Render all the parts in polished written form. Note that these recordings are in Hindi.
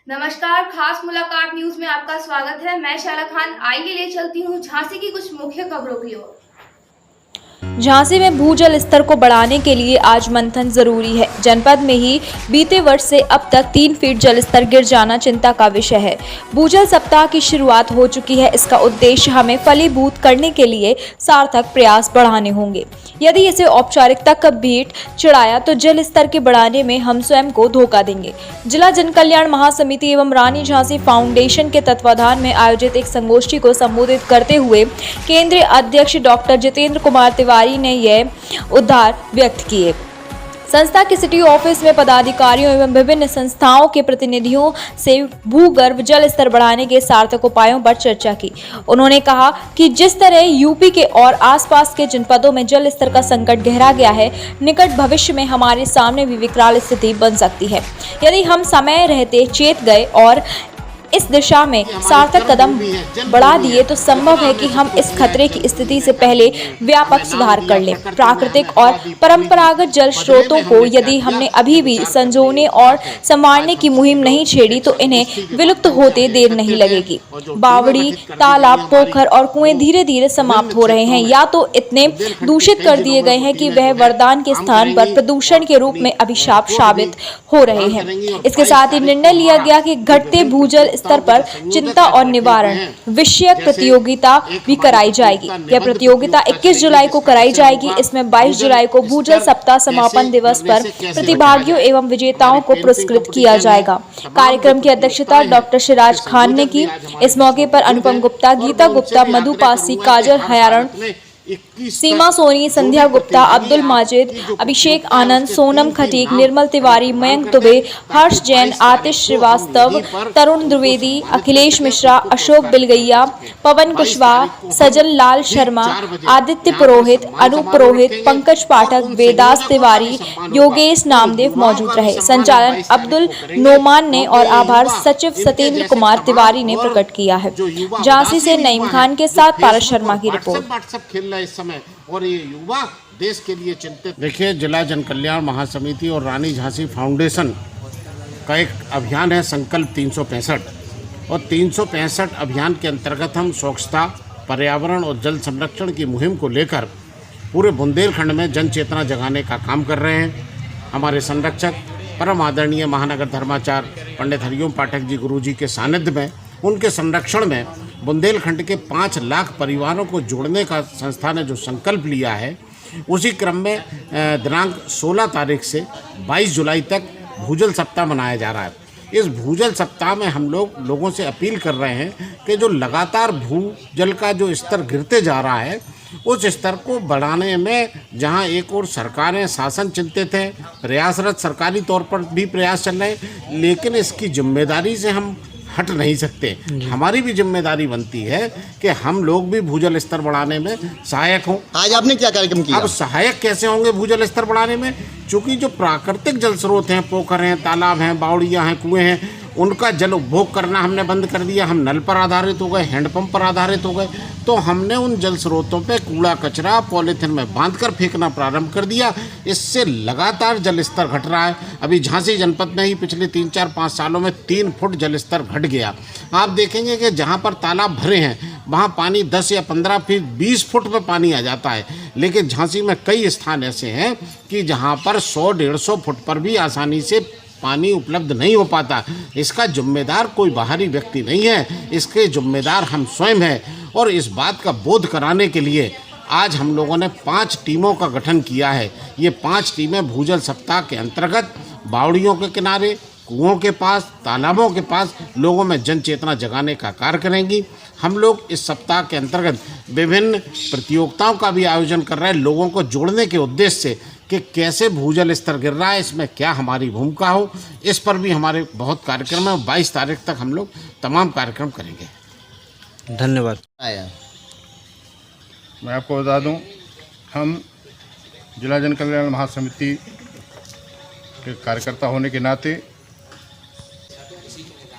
नमस्कार, खास मुलाकात न्यूज में आपका स्वागत है। मैं शैला खान। आइए ले चलती हूँ झांसी की कुछ मुख्य खबरों की ओर। झांसी में भूजल स्तर को बढ़ाने के लिए आज मंथन जरूरी है। जनपद में ही बीते वर्ष से अब तक 3 फीट जल स्तर गिर जाना चिंता का विषय है। भूजल सप्ताह की शुरुआत हो चुकी है। इसका उद्देश्य हमें फलीभूत करने के लिए सार्थक प्रयास बढ़ाने होंगे। यदि इसे औपचारिकता का भेंट चढ़ाया तो जल स्तर के बढ़ाने में हम स्वयं को धोखा देंगे। जिला जन कल्याण महासमिति एवं रानी झांसी फाउंडेशन के तत्वाधान में आयोजित एक संगोष्ठी को संबोधित करते हुए केंद्रीय अध्यक्ष डॉक्टर जितेंद्र कुमार तिवारी ने यह उद्गार व्यक्त किए। संस्था के सिटी ऑफिस में पदाधिकारियों एवं विभिन्न संस्थाओं के प्रतिनिधियों से भूगर्भ जल स्तर बढ़ाने के सार्थक उपायों पर चर्चा की। उन्होंने कहा कि जिस तरह यूपी के और आसपास के जनपदों में जल स्तर का संकट गहरा गया है, निकट भविष्य में हमारे सामने भी विकराल स्थिति बन सकती है। यदि हम समय रहते चेत गए और इस दिशा में सार्थक कदम बढ़ा दिए तो संभव है कि हम इस खतरे की स्थिति से पहले व्यापक सुधार कर लें। प्राकृतिक और परंपरागत जल स्रोतों को यदि हमने अभी भी संजोने और संवारने की मुहिम नहीं छेड़ी तो इन्हें विलुप्त होते देर नहीं लगेगी। बावड़ी, तालाब, पोखर और कुएं धीरे धीरे समाप्त हो रहे हैं या तो इतने दूषित कर दिए गए हैं कि वह वरदान के स्थान पर प्रदूषण के रूप में अभिशाप साबित हो रहे हैं। इसके साथ ही निर्णय लिया गया कि घटते भूजल स्तर पर चिंता और निवारण विषयक प्रतियोगिता भी कराई जाएगी। यह प्रतियोगिता 21 जुलाई को कराई जाएगी। इसमें 22 जुलाई को भूजल सप्ताह समापन दिवस पर प्रतिभागियों एवं विजेताओं को पुरस्कृत किया जाएगा। कार्यक्रम की अध्यक्षता डॉक्टर सिराज खान ने की। इस मौके पर अनुपम गुप्ता, गीता गुप्ता, मधु पासी, काजल हयारण, सीमा सोनी, संध्या गुप्ता, अब्दुल माजिद, अभिषेक आनंद, सोनम खटीक, निर्मल तिवारी, मयंक दुबे, हर्ष जैन, आतिश श्रीवास्तव, तरुण द्विवेदी, अखिलेश मिश्रा, अशोक बिलगैया, पवन कुशवाहा, सजन लाल शर्मा, आदित्य पुरोहित, अनूप पुरोहित, पंकज पाठक, वेदास तिवारी, योगेश नामदेव मौजूद रहे। संचालन अब्दुल नोमान ने और आभार सचिव सत्येंद्र कुमार तिवारी ने प्रकट किया है। झांसी से नईम खान के साथ पारस शर्मा की रिपोर्ट। इस समय और ये युवा देश के लिए चिंतित। देखिए, जिला जन कल्याण महासमिति और रानी झांसी फाउंडेशन का एक अभियान है संकल्प 365 और 365 अभियान के अंतर्गत हम स्वच्छता, पर्यावरण और जल संरक्षण की मुहिम को लेकर पूरे बुंदेलखंड में जन चेतना जगाने का काम कर रहे हैं। हमारे संरक्षक परम आदरणीय महानगर धर्माचार्य पंडित हरिओम पाठक जी गुरुजी के सानिध्य में, उनके संरक्षण में बुंदेलखंड के 5 लाख परिवारों को जोड़ने का संस्था ने जो संकल्प लिया है, उसी क्रम में दिनांक 16 तारीख से 22 जुलाई तक भूजल सप्ताह मनाया जा रहा है। इस भूजल सप्ताह में हम लोगों से अपील कर रहे हैं कि जो लगातार भूजल का जो स्तर गिरते जा रहा है, उस स्तर को बढ़ाने में जहां एक और सरकारें, शासन चिंतित है, प्रयासरत सरकारी तौर पर भी प्रयास चल रहे हैं, लेकिन इसकी जिम्मेदारी से हम हट नहीं सकते। हमारी भी जिम्मेदारी बनती है कि हम लोग भी भूजल स्तर बढ़ाने में सहायक हों। आज आपने क्या कार्यक्रम किया? अब सहायक कैसे होंगे भूजल स्तर बढ़ाने में? चूँकि जो प्राकृतिक जल स्रोत हैं, पोखर हैं, तालाब हैं, बावड़ियाँ हैं, कुएँ हैं, उनका जल उपभोग करना हमने बंद कर दिया। हम नल पर आधारित हो गए, हैंडपंप पर आधारित हो गए। तो हमने उन जल स्रोतों पे कूड़ा कचरा पॉलीथिन में बांधकर फेंकना प्रारंभ कर दिया। इससे लगातार जल स्तर घट रहा है। अभी झांसी जनपद में ही पिछले 3-4-5 सालों में 3 फुट जल स्तर घट गया। आप देखेंगे कि जहाँ पर तालाब भरे हैं वहाँ पानी 10 या 15 फीट 20 फुट में पानी आ जाता है। लेकिन झांसी में कई स्थान ऐसे हैं कि जहाँ पर 100-150 फुट पर भी आसानी से पानी उपलब्ध नहीं हो पाता। इसका जिम्मेदार कोई बाहरी व्यक्ति नहीं है, इसके जिम्मेदार हम स्वयं हैं। और इस बात का बोध कराने के लिए आज हम लोगों ने 5 टीमों का गठन किया है। ये 5 टीमें भूजल सप्ताह के अंतर्गत बावड़ियों के किनारे, कुओं के पास, तालाबों के पास लोगों में जन चेतना जगाने का कार्य करेंगी। हम लोग इस सप्ताह के अंतर्गत विभिन्न प्रतियोगिताओं का भी आयोजन कर रहे हैं, लोगों को जोड़ने के उद्देश्य से कि कैसे भूजल स्तर गिर रहा है, इसमें क्या हमारी भूमिका हो। इस पर भी हमारे बहुत कार्यक्रम है। 22 तारीख तक हम लोग तमाम कार्यक्रम करेंगे। धन्यवाद। मैं आपको बता दूं, हम जिला जन कल्याण महासमिति के कार्यकर्ता होने के नाते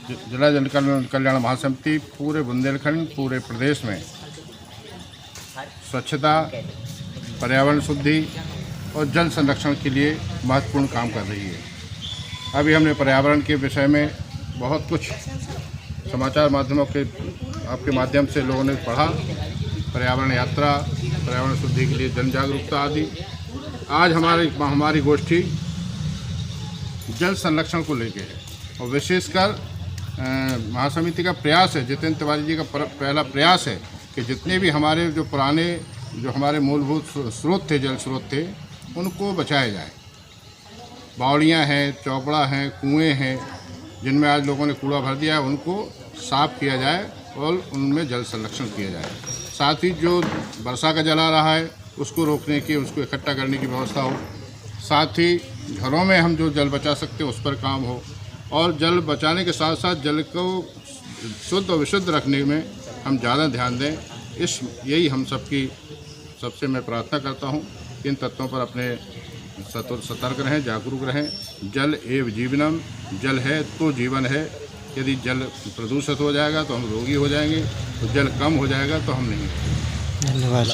जिला जन कल्याण महासमिति पूरे बुंदेलखंड, पूरे प्रदेश में स्वच्छता, पर्यावरण शुद्धि और जल संरक्षण के लिए महत्वपूर्ण काम कर रही है। अभी हमने पर्यावरण के विषय में बहुत कुछ समाचार माध्यमों के आपके माध्यम से लोगों ने पढ़ा, पर्यावरण यात्रा, पर्यावरण शुद्धि के लिए जन जागरूकता आदि। आज हमारी गोष्ठी जल संरक्षण को लेके है और विशेषकर महासमिति का प्रयास है, जितेंद्र तिवारी जी का पहला प्रयास है कि जितने भी हमारे जो पुराने जो हमारे मूलभूत स्रोत थे, जल स्रोत थे, उनको बचाया जाए। बावड़ियाँ हैं, चौपड़ा हैं, कुएँ हैं जिनमें आज लोगों ने कूड़ा भर दिया है, उनको साफ़ किया जाए और उनमें जल संरक्षण किया जाए। साथ ही जो वर्षा का जल आ रहा है उसको रोकने की, उसको इकट्ठा करने की व्यवस्था हो। साथ ही घरों में हम जो जल बचा सकते हैं उस पर काम हो और जल बचाने के साथ साथ जल को शुद्ध और विशुद्ध रखने में हम ज़्यादा ध्यान दें। यही हम सबसे मैं प्रार्थना करता हूँ। इन तत्वों पर अपने सतर्क रहें, जागरूक रहें। जल एव जीवनम, जल है तो जीवन है। यदि जल प्रदूषित हो जाएगा तो हम रोगी हो जाएंगे, तो जल कम हो जाएगा तो हम नहीं। धन्यवाद।